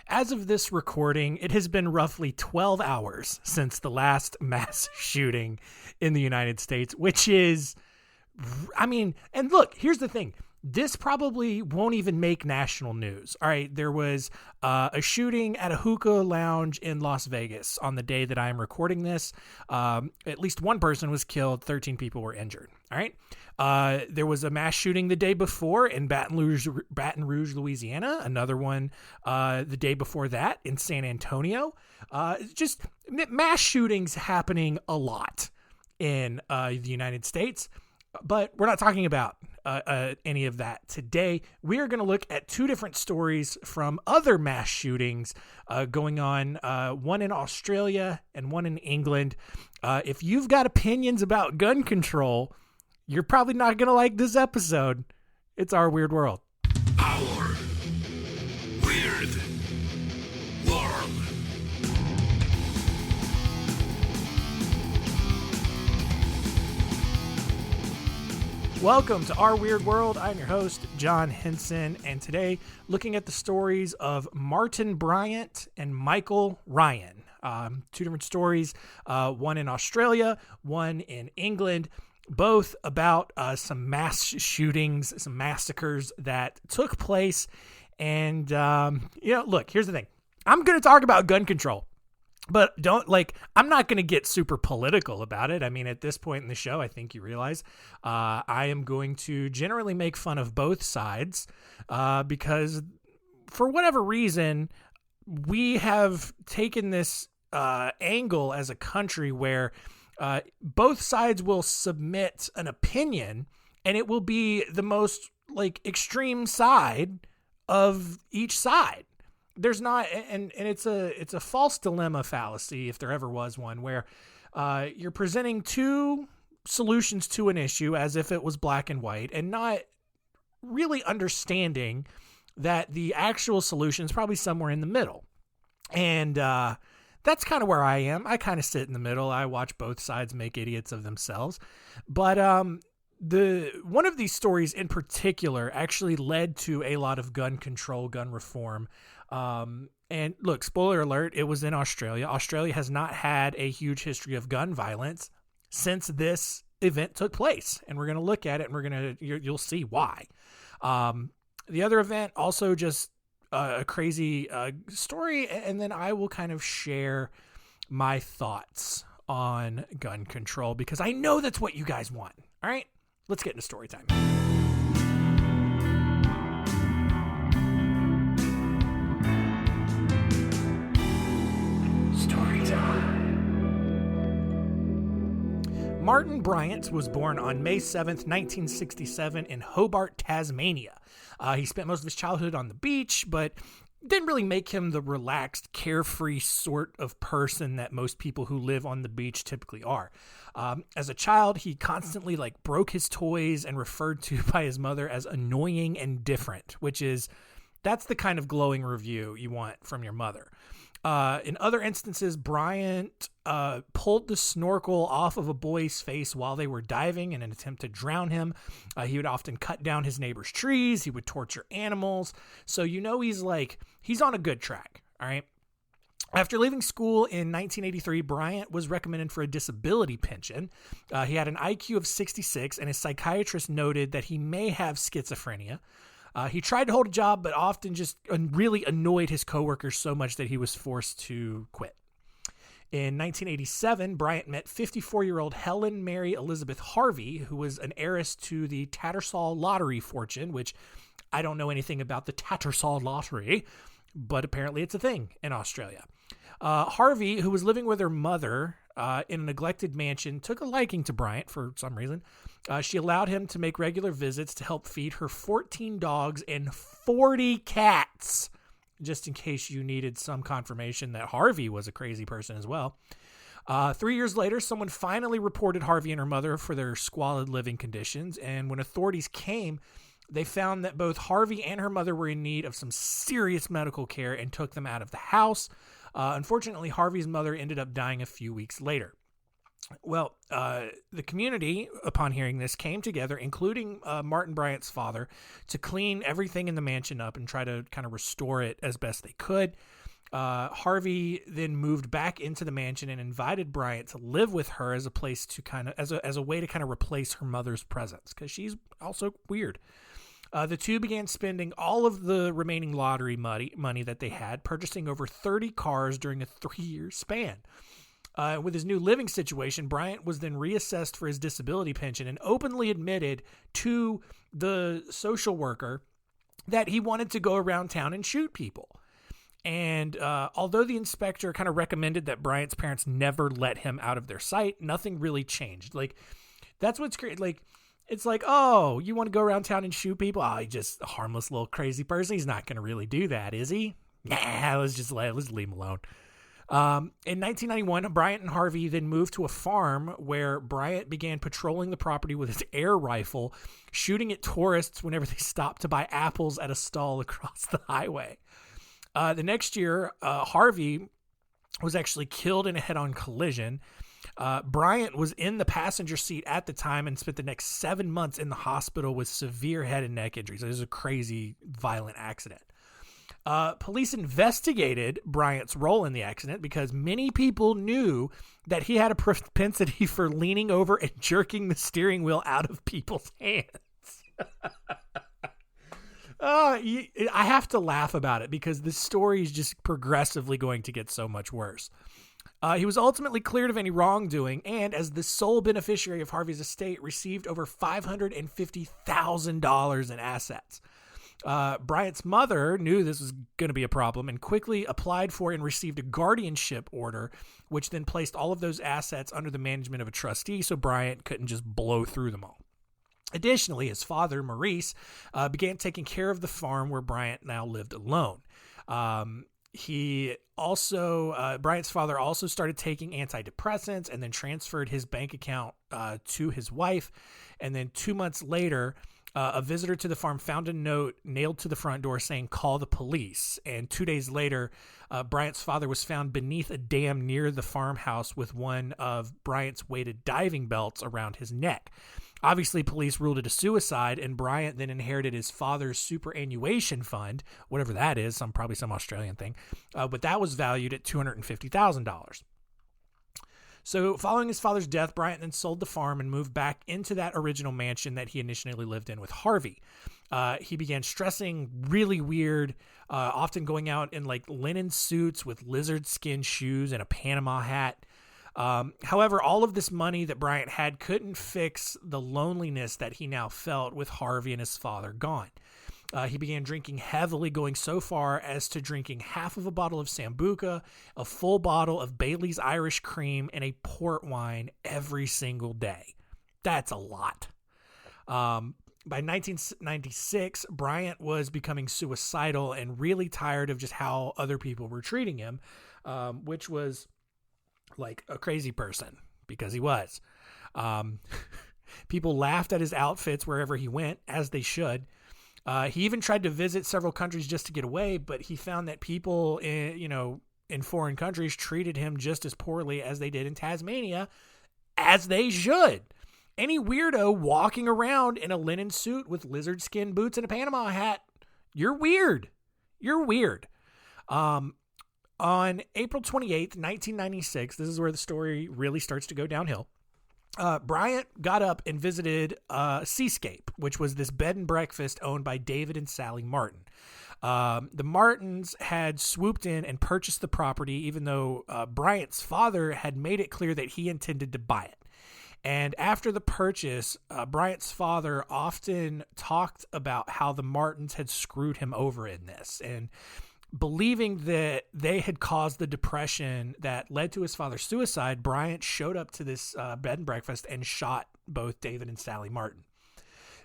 as of this recording, it has been roughly 12 hours since the last mass shooting in the United States, which is, and look, here's the thing. This probably won't even make national news. All right, there was a shooting at a hookah lounge in Las Vegas on the day that I am recording this. At least one person was killed, 13 people were injured. All right, there was a mass shooting the day before in Baton Rouge, Louisiana. Another one the day before that in San Antonio. Just mass shootings happening a lot in the United States. But we're not talking about any of that today. We are going to look at two different stories from other mass shootings going on, one in Australia and one in England. If you've got opinions about gun control, you're probably not going to like this episode. It's Our Weird World. Our Weird World. Welcome to Our Weird World. I'm your host, John Henson, and today looking at the stories of Martin Bryant and Michael Ryan. Two different stories, one in Australia, one in England, both about some mass shootings, some massacres that took place. And, look, here's the thing. I'm going to talk about gun control. But I'm not going to get super political about it. I mean, at this point in the show, I think you realize I am going to generally make fun of both sides because for whatever reason, we have taken this angle as a country where both sides will submit an opinion and it will be the most extreme side of each side. There's not, and it's a false dilemma fallacy, if there ever was one, where you're presenting two solutions to an issue as if it was black and white and not really understanding that the actual solution is probably somewhere in the middle. And that's kind of where I am. I kind of sit in the middle. I watch both sides make idiots of themselves. But one of these stories in particular actually led to a lot of gun control, gun reform. And look, spoiler alert, it was in Australia. Australia has not had a huge history of gun violence since this event took place. And we're going to look at it and you'll see why. The other event also just a crazy story. And then I will kind of share my thoughts on gun control because I know that's what you guys want. All right, let's get into story time. Martin Bryant was born on May 7th, 1967 in Hobart, Tasmania. He spent most of his childhood on the beach, but didn't really make him the relaxed, carefree sort of person that most people who live on the beach typically are. As a child, he constantly broke his toys and referred to by his mother as annoying and different, that's the kind of glowing review you want from your mother. In other instances, Bryant pulled the snorkel off of a boy's face while they were diving in an attempt to drown him. He would often cut down his neighbor's trees. He would torture animals. So he's on a good track, all right? After leaving school in 1983, Bryant was recommended for a disability pension. He had an IQ of 66, and his psychiatrist noted that he may have schizophrenia. He tried to hold a job, but often just really annoyed his coworkers so much that he was forced to quit. In 1987, Bryant met 54-year-old Helen Mary Elizabeth Harvey, who was an heiress to the Tattersall lottery fortune, which I don't know anything about the Tattersall lottery, but apparently it's a thing in Australia. Harvey, who was living with her mother in a neglected mansion, took a liking to Bryant for some reason. She allowed him to make regular visits to help feed her 14 dogs and 40 cats, just in case you needed some confirmation that Harvey was a crazy person as well. 3 years later, someone finally reported Harvey and her mother for their squalid living conditions, and when authorities came, they found that both Harvey and her mother were in need of some serious medical care and took them out of the house. Unfortunately, Harvey's mother ended up dying a few weeks later. Well, the community, upon hearing this, came together, including Martin Bryant's father, to clean everything in the mansion up and try to kind of restore it as best they could. Harvey then moved back into the mansion and invited Bryant to live with her as a place to kind of, as a way to kind of replace her mother's presence, because she's also weird. The two began spending all of the remaining lottery money that they had, purchasing over 30 cars during a 3-year span. With his new living situation, Bryant was then reassessed for his disability pension and openly admitted to the social worker that he wanted to go around town and shoot people. And although the inspector kind of recommended that Bryant's parents never let him out of their sight, nothing really changed. Like, that's what's great. Like, it's like, oh, you want to go around town and shoot people? Oh, he's just a harmless little crazy person. He's not going to really do that, is he? Nah, let's leave him alone. In 1991, Bryant and Harvey then moved to a farm where Bryant began patrolling the property with his air rifle, shooting at tourists whenever they stopped to buy apples at a stall across the highway. The next year, Harvey was actually killed in a head-on collision. Bryant was in the passenger seat at the time and spent the next 7 months in the hospital with severe head and neck injuries. It was a crazy, violent accident. Police investigated Bryant's role in the accident because many people knew that he had a propensity for leaning over and jerking the steering wheel out of people's hands. I have to laugh about it because the story is just progressively going to get so much worse. He was ultimately cleared of any wrongdoing and, as the sole beneficiary of Harvey's estate, received over $550,000 in assets. Bryant's mother knew this was going to be a problem and quickly applied for and received a guardianship order, which then placed all of those assets under the management of a trustee so Bryant couldn't just blow through them all. Additionally, his father, Maurice, began taking care of the farm where Bryant now lived alone. Bryant's father also started taking antidepressants and then transferred his bank account to his wife. And then 2 months later, a visitor to the farm found a note nailed to the front door saying, "Call the police." And 2 days later, Bryant's father was found beneath a dam near the farmhouse with one of Bryant's weighted diving belts around his neck. Obviously, police ruled it a suicide, and Bryant then inherited his father's superannuation fund, whatever that is, probably some Australian thing, but that was valued at $250,000. So following his father's death, Bryant then sold the farm and moved back into that original mansion that he initially lived in with Harvey. He began dressing really weird, often going out in like linen suits with lizard skin shoes and a Panama hat. However, all of this money that Bryant had couldn't fix the loneliness that he now felt with Harvey and his father gone. He began drinking heavily, going so far as to drinking half of a bottle of Sambuca, a full bottle of Bailey's Irish Cream, and a port wine every single day. That's a lot. By 1996, Bryant was becoming suicidal and really tired of just how other people were treating him, which was like a crazy person, because he was. People laughed at his outfits wherever he went, as they should. He even tried to visit several countries just to get away, but he found that people in foreign countries treated him just as poorly as they did in Tasmania, as they should. Any weirdo walking around in a linen suit with lizard skin boots and a Panama hat, you're weird. You're weird. On April 28th, 1996, this is where the story really starts to go downhill. Bryant got up and visited Seascape, which was this bed and breakfast owned by David and Sally Martin. The Martins had swooped in and purchased the property, even though Bryant's father had made it clear that he intended to buy it. And after the purchase, Bryant's father often talked about how the Martins had screwed him over in this, and believing that they had caused the depression that led to his father's suicide, Bryant showed up to this bed and breakfast and shot both David and Sally Martin.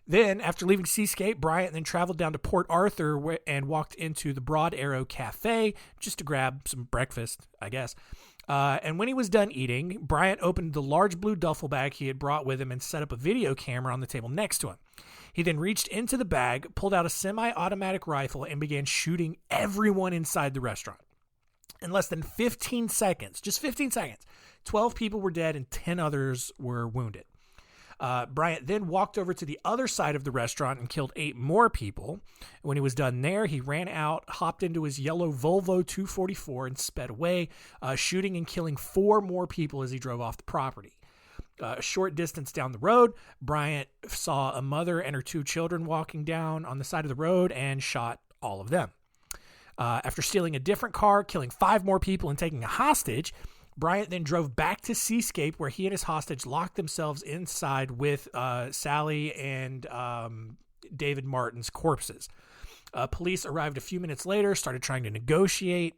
Then, after leaving Seascape, Bryant then traveled down to Port Arthur and walked into the Broad Arrow Cafe just to grab some breakfast, I guess. And when he was done eating, Bryant opened the large blue duffel bag he had brought with him and set up a video camera on the table next to him. He then reached into the bag, pulled out a semi-automatic rifle, and began shooting everyone inside the restaurant. In less than 15 seconds, just 15 seconds, 12 people were dead and 10 others were wounded. Bryant then walked over to the other side of the restaurant and killed 8 more people. When he was done there, he ran out, hopped into his yellow Volvo 244 and sped away, shooting and killing 4 more people as he drove off the property. A short distance down the road, Bryant saw a mother and her 2 children walking down on the side of the road and shot all of them. After stealing a different car, killing 5 more people, and taking a hostage, Bryant then drove back to Seascape, where he and his hostage locked themselves inside with Sally and David Martin's corpses. Police arrived a few minutes later, started trying to negotiate,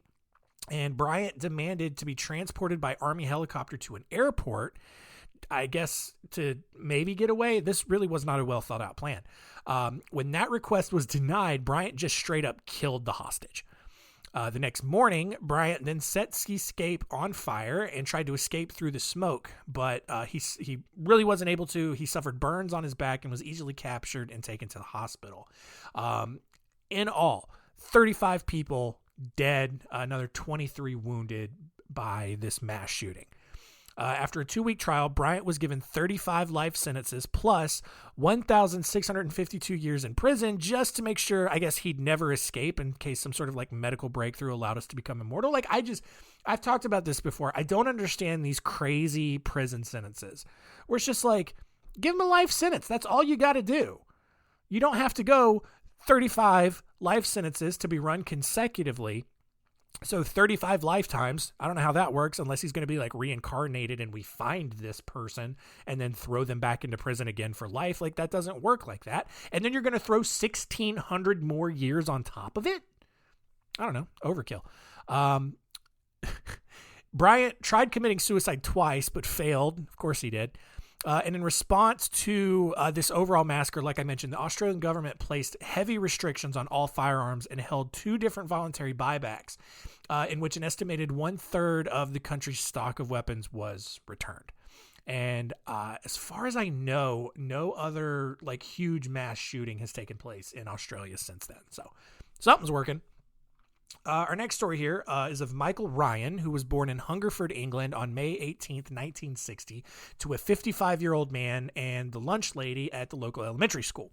and Bryant demanded to be transported by Army helicopter to an airport, I guess to maybe get away. This really was not a well thought out plan. When that request was denied, Bryant just straight up killed the hostage. The next morning, Bryant then set Seascape on fire and tried to escape through the smoke, but he really wasn't able to. He suffered burns on his back and was easily captured and taken to the hospital. In all, 35 people dead, another 23 wounded by this mass shooting. After a 2-week trial, Bryant was given 35 life sentences plus 1,652 years in prison just to make sure, I guess, he'd never escape in case some sort of like medical breakthrough allowed us to become immortal. Like I've talked about this before. I don't understand these crazy prison sentences where it's just like, give him a life sentence. That's all you got to do. You don't have to go 35 life sentences to be run consecutively. So 35 lifetimes, I don't know how that works unless he's going to be like reincarnated and we find this person and then throw them back into prison again for life. Like that doesn't work like that. And then you're going to throw 1,600 more years on top of it. I don't know. Overkill. Bryant tried committing suicide twice, but failed. Of course he did. And in response to this overall massacre, like I mentioned, the Australian government placed heavy restrictions on all firearms and held 2 different voluntary buybacks in which an estimated 1/3 of the country's stock of weapons was returned. And as far as I know, no other like huge mass shooting has taken place in Australia since then. So something's working. Our next story here is of Michael Ryan, who was born in Hungerford, England on May 18th, 1960, to a 55-year-old man and the lunch lady at the local elementary school.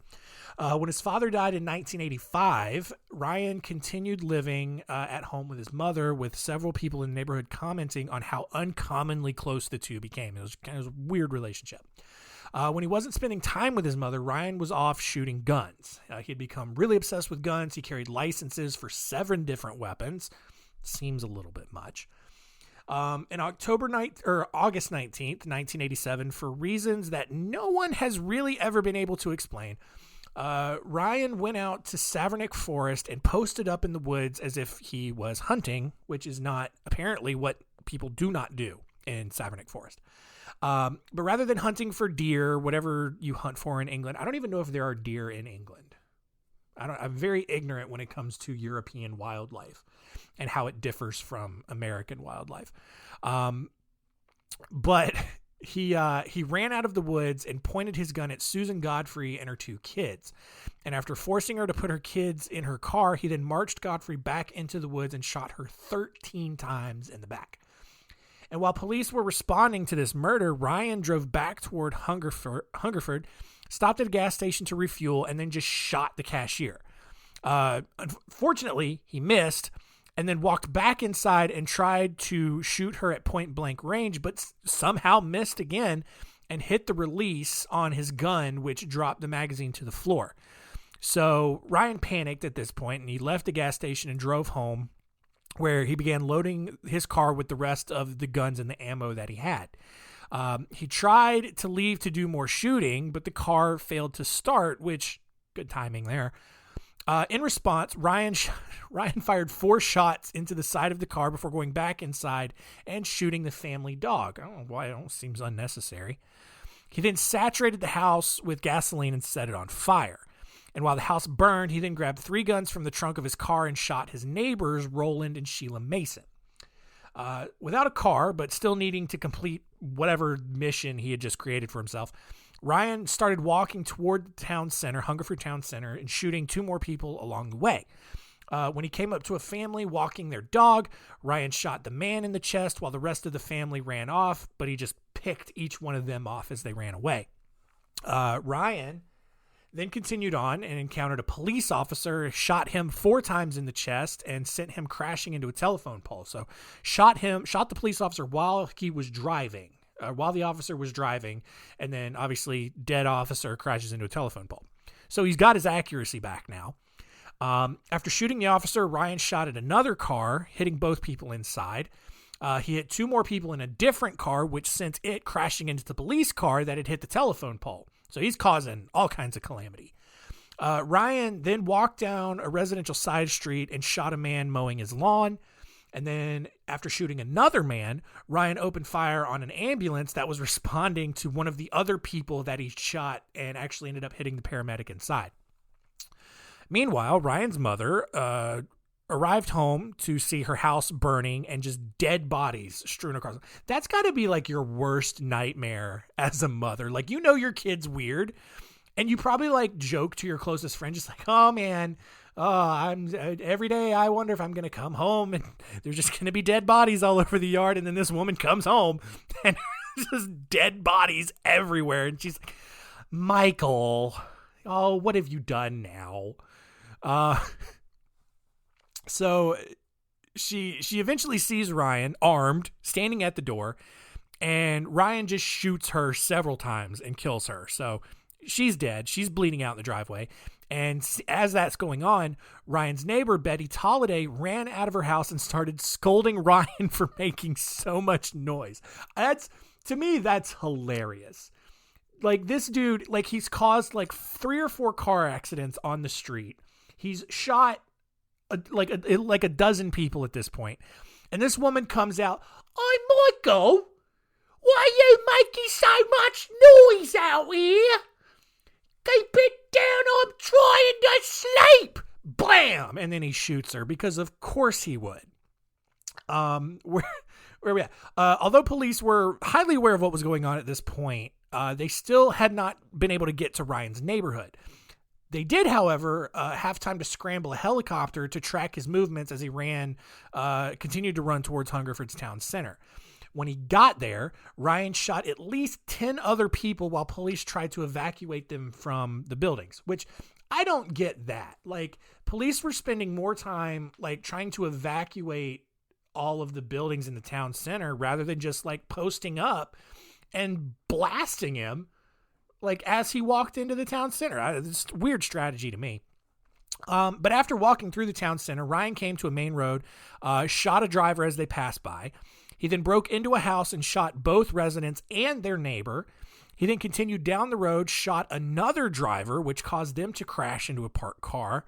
When his father died in 1985, Ryan continued living at home with his mother, with several people in the neighborhood commenting on how uncommonly close the two became. It was kind of a weird relationship. When he wasn't spending time with his mother, Ryan was off shooting guns. He had become really obsessed with guns. He carried licenses for 7 different weapons. Seems a little bit much. In August 19th, 1987, for reasons that no one has really ever been able to explain, Ryan went out to Savernake Forest and posted up in the woods as if he was hunting, which is not apparently what people do not do in Savernake Forest. But rather than hunting for deer, whatever you hunt for in England, I don't even know if there are deer in England. I'm very ignorant when it comes to European wildlife and how it differs from American wildlife. But he ran out of the woods and pointed his gun at Susan Godfrey and her 2 kids. And after forcing her to put her kids in her car, he then marched Godfrey back into the woods and shot her 13 times in the back. And while police were responding to this murder, Ryan drove back toward Hungerford, stopped at a gas station to refuel, and then just shot the cashier. Unfortunately, he missed, and then walked back inside and tried to shoot her at point-blank range, but somehow missed again and hit the release on his gun, which dropped the magazine to the floor. So Ryan panicked at this point, and he left the gas station and drove home, where he began loading his car with the rest of the guns and the ammo that he had. He tried to leave to do more shooting, but the car failed to start, which, good timing there. In response, Ryan fired 4 shots into the side of the car before going back inside and shooting the family dog. I don't know why, it seems unnecessary. He then saturated the house with gasoline and set it on fire. And while the house burned, he then grabbed 3 guns from the trunk of his car and shot his neighbors, Roland and Sheila Mason. Without a car, but still needing to complete whatever mission he had just created for himself, Ryan started walking toward the town center, Hungerford Town Center, and shooting 2 more people along the way. When he came up to a family walking their dog, Ryan shot the man in the chest while the rest of the family ran off, but he just picked each one of them off as they ran away. Ryan then continued on and encountered a police officer, shot him 4 times in the chest, and sent him crashing into a telephone pole. So shot the police officer while he was driving, while the officer was driving, and then obviously dead officer crashes into a telephone pole. So he's got his accuracy back now. After shooting the officer, Ryan shot at another car, hitting both people inside. He hit 2 more people in a different car, which sent it crashing into the police car that had hit the telephone pole. So he's causing all kinds of calamity. Ryan then walked down a residential side street and shot a man mowing his lawn. And then after shooting another man, Ryan opened fire on an ambulance that was responding to one of the other people that he shot and actually ended up hitting the paramedic inside. Meanwhile, Ryan's mother arrived home to see her house burning and just dead bodies strewn across. That's got to be like your worst nightmare as a mother. Like, you know your kid's weird, and you probably like joke to your closest friend, just like, oh man, every day I wonder if I'm going to come home and there's just going to be dead bodies all over the yard. And then this woman comes home and just dead bodies everywhere. And she's like, Michael, oh, what have you done now? So she eventually sees Ryan armed, standing at the door, and Ryan just shoots her several times and kills her. So she's dead. She's bleeding out in the driveway. And as that's going on, Ryan's neighbor, Betty Tolliday, ran out of her house and started scolding Ryan for making so much noise. To me, that's hilarious. Like, this dude, like, he's caused like 3 or 4 car accidents on the street. He's shot like a dozen people at this point. And this woman comes out, "Hi, Michael, why are you making so much noise out here? Keep it down, I'm trying to sleep." Blam! And then he shoots her because of course he would. Where are we at? Although police were highly aware of what was going on at this point, they still had not been able to get to Ryan's neighborhood. They did, however, have time to scramble a helicopter to track his movements as he continued to run towards Hungerford's town center. When he got there, Ryan shot at least 10 other people while police tried to evacuate them from the buildings, which I don't get that. Like, police were spending more time like trying to evacuate all of the buildings in the town center rather than just like posting up and blasting him like as he walked into the town center. It's a weird strategy to me. But after walking through the town center, Ryan came to a main road, shot a driver as they passed by. He then broke into a house and shot both residents and their neighbor. He then continued down the road, shot another driver, which caused them to crash into a parked car.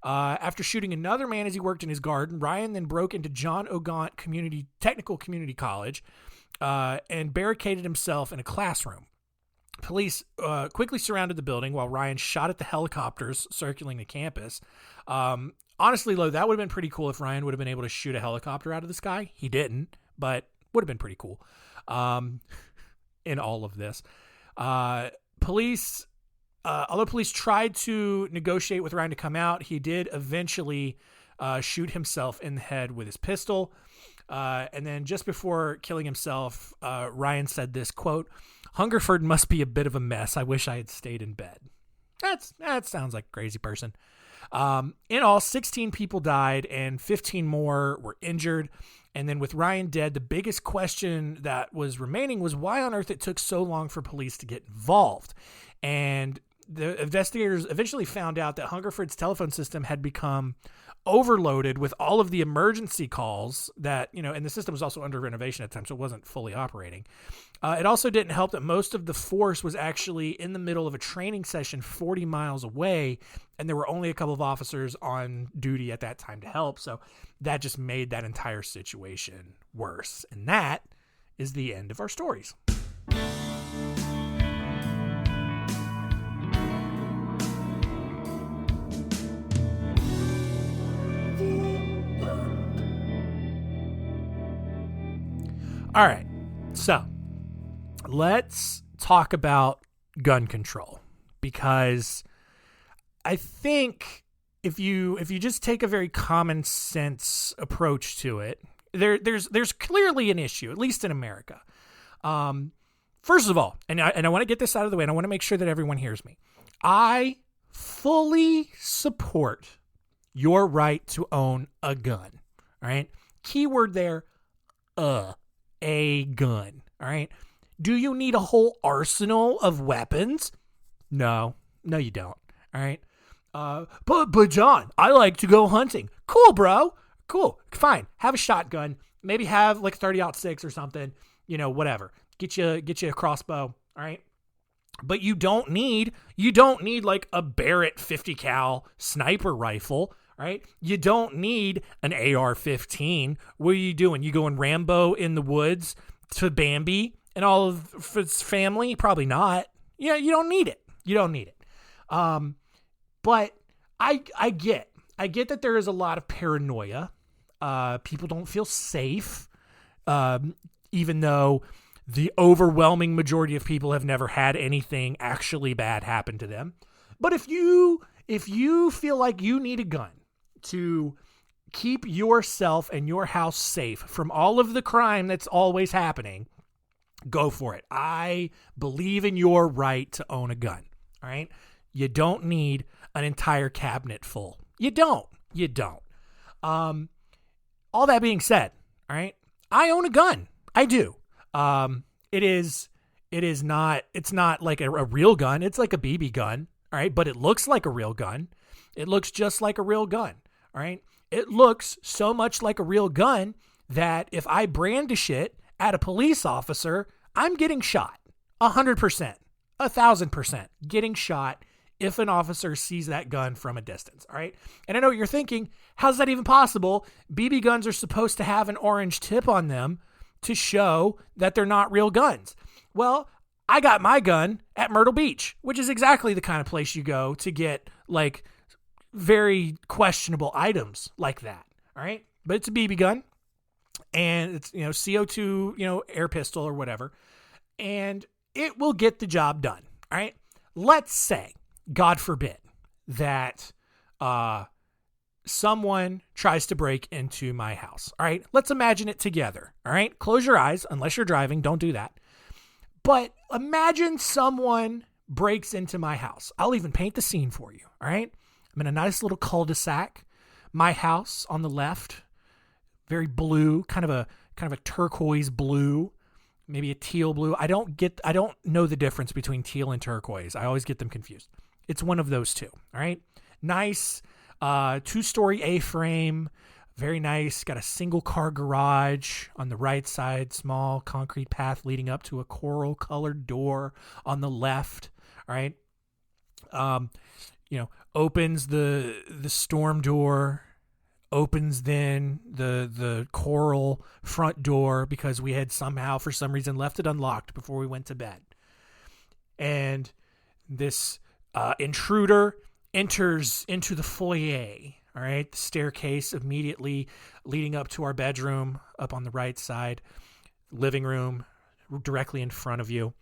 After shooting another man as he worked in his garden, Ryan then broke into John O'Gaunt Technical Community College and barricaded himself in a classroom. Police quickly surrounded the building while Ryan shot at the helicopters circling the campus. Honestly, though, that would have been pretty cool if Ryan would have been able to shoot a helicopter out of the sky. He didn't, but would have been pretty cool in all of this. Although police tried to negotiate with Ryan to come out, he did eventually shoot himself in the head with his pistol. And then just before killing himself, Ryan said this, quote, "Hungerford must be a bit of a mess. I wish I had stayed in bed." That sounds like a crazy person. In all, 16 people died and 15 more were injured. And then with Ryan dead, the biggest question that was remaining was why on earth it took so long for police to get involved. And the investigators eventually found out that Hungerford's telephone system had become overloaded with all of the emergency calls that, and the system was also under renovation at the time, so it wasn't fully operating. It also didn't help that most of the force was actually in the middle of a training session 40 miles away, and there were only a couple of officers on duty at that time to help, so that just made that entire situation worse. And that is the end of our stories. All right, so let's talk about gun control, because I think if you just take a very common sense approach to it, there's clearly an issue, at least in America. First of all, and I want to get this out of the way, and I want to make sure that everyone hears me. I fully support your right to own a gun. All right. Keyword there, a gun. All right. Do you need a whole arsenal of weapons? No, you don't. All right. But John, I like to go hunting. Cool, bro. Cool. Fine. Have a shotgun. Maybe have like 30-06 or something. Whatever. Get you a crossbow. All right. But you don't need like a Barrett 50 cal sniper rifle. Right? You don't need an AR-15. What are you doing? You going Rambo in the woods to Bambi and all of his family? Probably not. Yeah, you don't need it. But I get that there is a lot of paranoia. People don't feel safe, even though the overwhelming majority of people have never had anything actually bad happen to them. But if you feel like you need a gun to keep yourself and your house safe from all of the crime that's always happening, go for it. I believe in your right to own a gun. All right. You don't need an entire cabinet full. You don't. All that being said, all right, I own a gun. I do. It's not like a real gun. It's like a BB gun. All right. But it looks like a real gun. It looks just like a real gun. All right. It looks so much like a real gun that if I brandish it at a police officer, I'm getting shot 100%, 1,000% getting shot if an officer sees that gun from a distance. All right. And I know what you're thinking. How's that even possible? BB guns are supposed to have an orange tip on them to show that they're not real guns. Well, I got my gun at Myrtle Beach, which is exactly the kind of place you go to get like very questionable items like that. All right. But it's a BB gun and it's, CO2, air pistol or whatever. And it will get the job done. All right. Let's say, God forbid, that someone tries to break into my house. All right. Let's imagine it together. All right. Close your eyes. Unless you're driving, don't do that. But imagine someone breaks into my house. I'll even paint the scene for you. All right. I'm in a nice little cul-de-sac. My house on the left, very blue, kind of a turquoise blue, maybe a teal blue. I don't know the difference between teal and turquoise. I always get them confused. It's one of those two. All right. Nice 2-story A-frame. Very nice. Got a single car garage on the right side, small concrete path leading up to a coral colored door on the left. All right. Opens the storm door, opens then the coral front door because we had somehow, for some reason, left it unlocked before we went to bed. And this intruder enters into the foyer, all right, the staircase immediately leading up to our bedroom up on the right side, living room directly in front of you.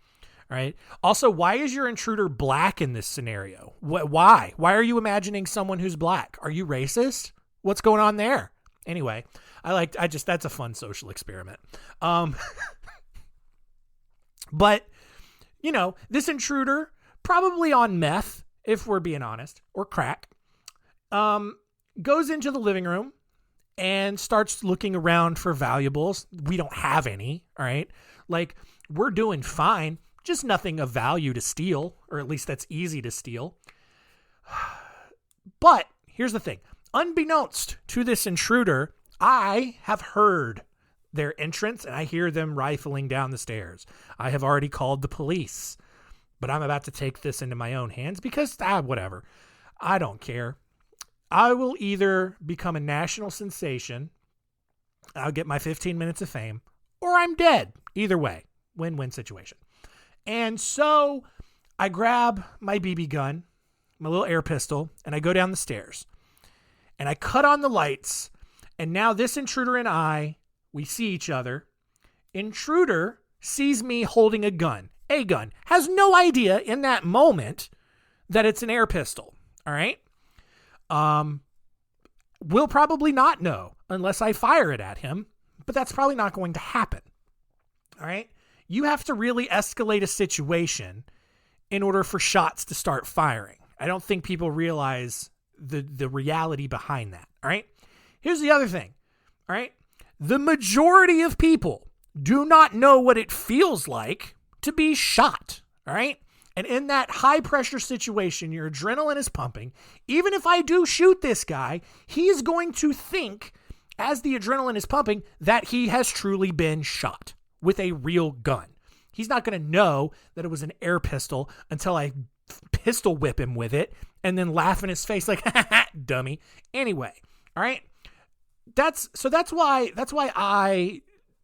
All right. Also, why is your intruder black in this scenario? Why? Why are you imagining someone who's black? Are you racist? What's going on there? Anyway, that's a fun social experiment. But, this intruder, probably on meth, if we're being honest, or crack, goes into the living room and starts looking around for valuables. We don't have any. All right. Like, we're doing fine. Just nothing of value to steal, or at least that's easy to steal. But here's the thing. Unbeknownst to this intruder, I have heard their entrance and I hear them rifling down the stairs. I have already called the police, but I'm about to take this into my own hands because, whatever. I don't care. I will either become a national sensation, I'll get my 15 minutes of fame, or I'm dead. Either way, win-win situation. And so I grab my BB gun, my little air pistol, and I go down the stairs. And I cut on the lights. And now this intruder and I, we see each other. Intruder sees me holding a gun, has no idea in that moment that it's an air pistol. All right. will probably not know unless I fire it at him, but that's probably not going to happen. All right? You have to really escalate a situation in order for shots to start firing. I don't think people realize the reality behind that. All right? Here's the other thing. All right? The majority of people do not know what it feels like to be shot. All right? And in that high pressure situation, your adrenaline is pumping. Even if I do shoot this guy, he's going to think, as the adrenaline is pumping, that he has truly been shot with a real gun. He's not going to know that it was an air pistol until I pistol whip him with it and then laugh in his face like, dummy. Anyway, all right? That's why I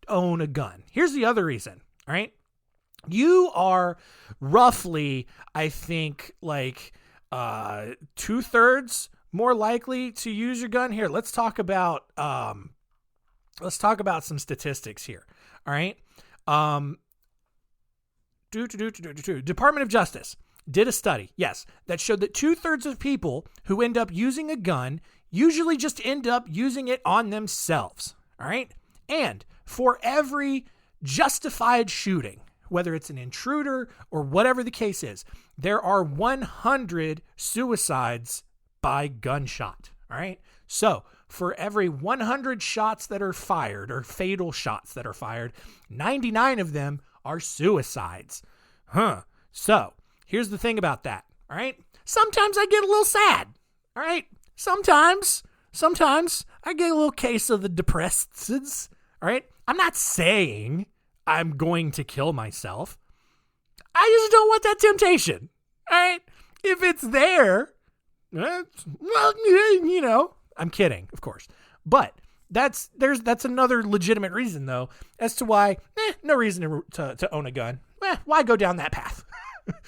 own a gun. Here's the other reason, all right? You are roughly, I think, like 2/3 more likely to use your gun. Here, let's talk about some statistics here. All right. Department of Justice did a study, yes, that showed that 2/3 of people who end up using a gun usually just end up using it on themselves. All right. And for every justified shooting, whether it's an intruder or whatever the case is, there are 100 suicides by gunshot. All right. So for every 100 shots that are fired, or fatal shots that are fired, 99 of them are suicides. So here's the thing about that. All right. Sometimes I get a little sad. All right. Sometimes I get a little case of the depressives. All right. I'm not saying I'm going to kill myself. I just don't want that temptation. All right. If it's there, well, you know, I'm kidding, of course. But that's another legitimate reason, though, as to why, no reason to own a gun. Why go down that path?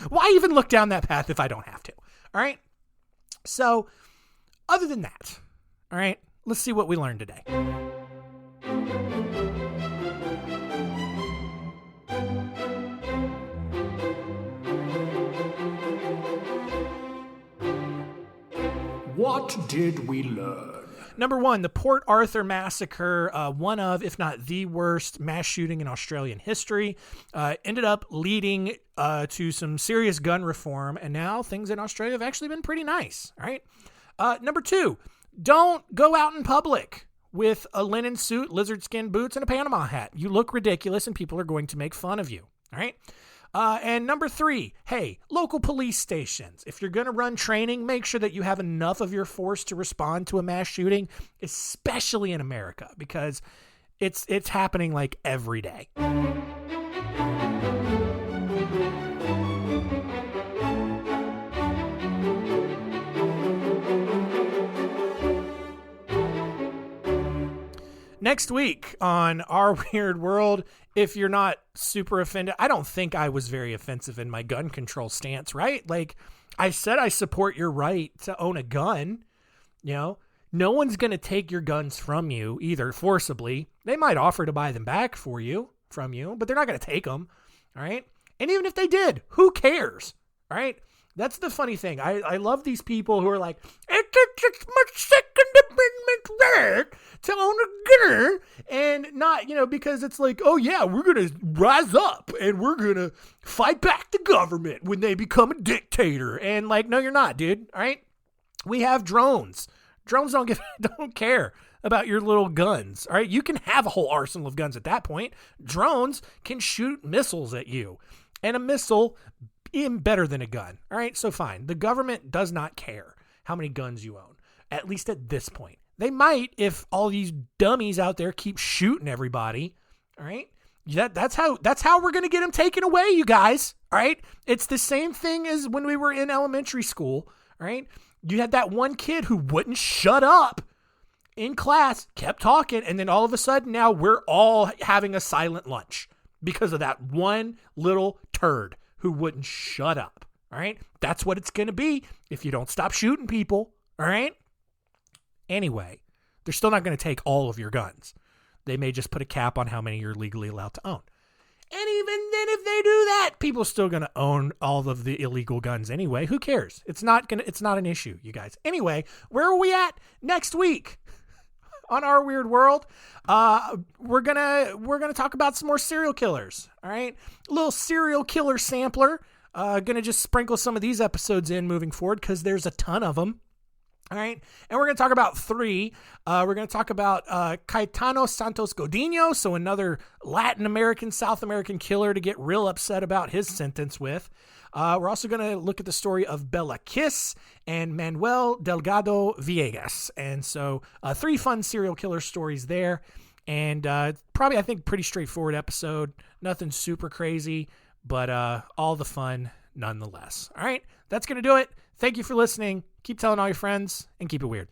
Why even look down that path if I don't have to? All right. So other than that, all right, let's see what we learned today. What did we learn? Number one, the Port Arthur Massacre, one of, if not the worst mass shooting in Australian history, ended up leading to some serious gun reform, and now things in Australia have actually been pretty nice, all right? Number two, don't go out in public with a linen suit, lizard skin boots, and a Panama hat. You look ridiculous, and people are going to make fun of you, all right? And number three, hey, local police stations. If you're going to run training, make sure that you have enough of your force to respond to a mass shooting, especially in America, because it's happening like every day. Next week on Our Weird World, if you're not super offended, I don't think I was very offensive in my gun control stance, right? Like, I said I support your right to own a gun. You know, no one's going to take your guns from you either forcibly. They might offer to buy them back from you, but they're not going to take them, all right? And even if they did, who cares, all right? That's the funny thing. I love these people who are like, it's my Second Amendment right to own a gun, and not, because it's like, oh yeah, we're going to rise up and we're going to fight back the government when they become a dictator. And like, no, you're not, dude. All right. We have drones. Drones don't care about your little guns. All right. You can have a whole arsenal of guns at that point. Drones can shoot missiles at you, and a missile even better than a gun. All right. So fine. The government does not care how many guns you own, at least at this point. They might if all these dummies out there keep shooting everybody. All right. That's how we're going to get them taken away, you guys. All right. It's the same thing as when we were in elementary school. All right. You had that one kid who wouldn't shut up in class, kept talking, and then all of a sudden now we're all having a silent lunch because of that one little turd who wouldn't shut up. All right. That's what it's going to be if you don't stop shooting people. All right. Anyway, they're still not going to take all of your guns. They may just put a cap on how many you're legally allowed to own. And even then, if they do that, people are still going to own all of the illegal guns anyway. Who cares? It's not an issue, you guys. Anyway, where are we at next week on Our Weird World? We're gonna talk about some more serial killers. All right, a little serial killer sampler. Gonna just sprinkle some of these episodes in moving forward because there's a ton of them. All right, and we're going to talk about 3. We're going to talk about Caetano Santos Godinho, so another Latin American, South American killer to get real upset about his sentence with. We're also going to look at the story of Bella Kiss and Manuel Delgado Villegas. And so 3 fun serial killer stories there. And probably, I think, pretty straightforward episode. Nothing super crazy, but all the fun nonetheless. All right, that's going to do it. Thank you for listening. Keep telling all your friends and keep it weird.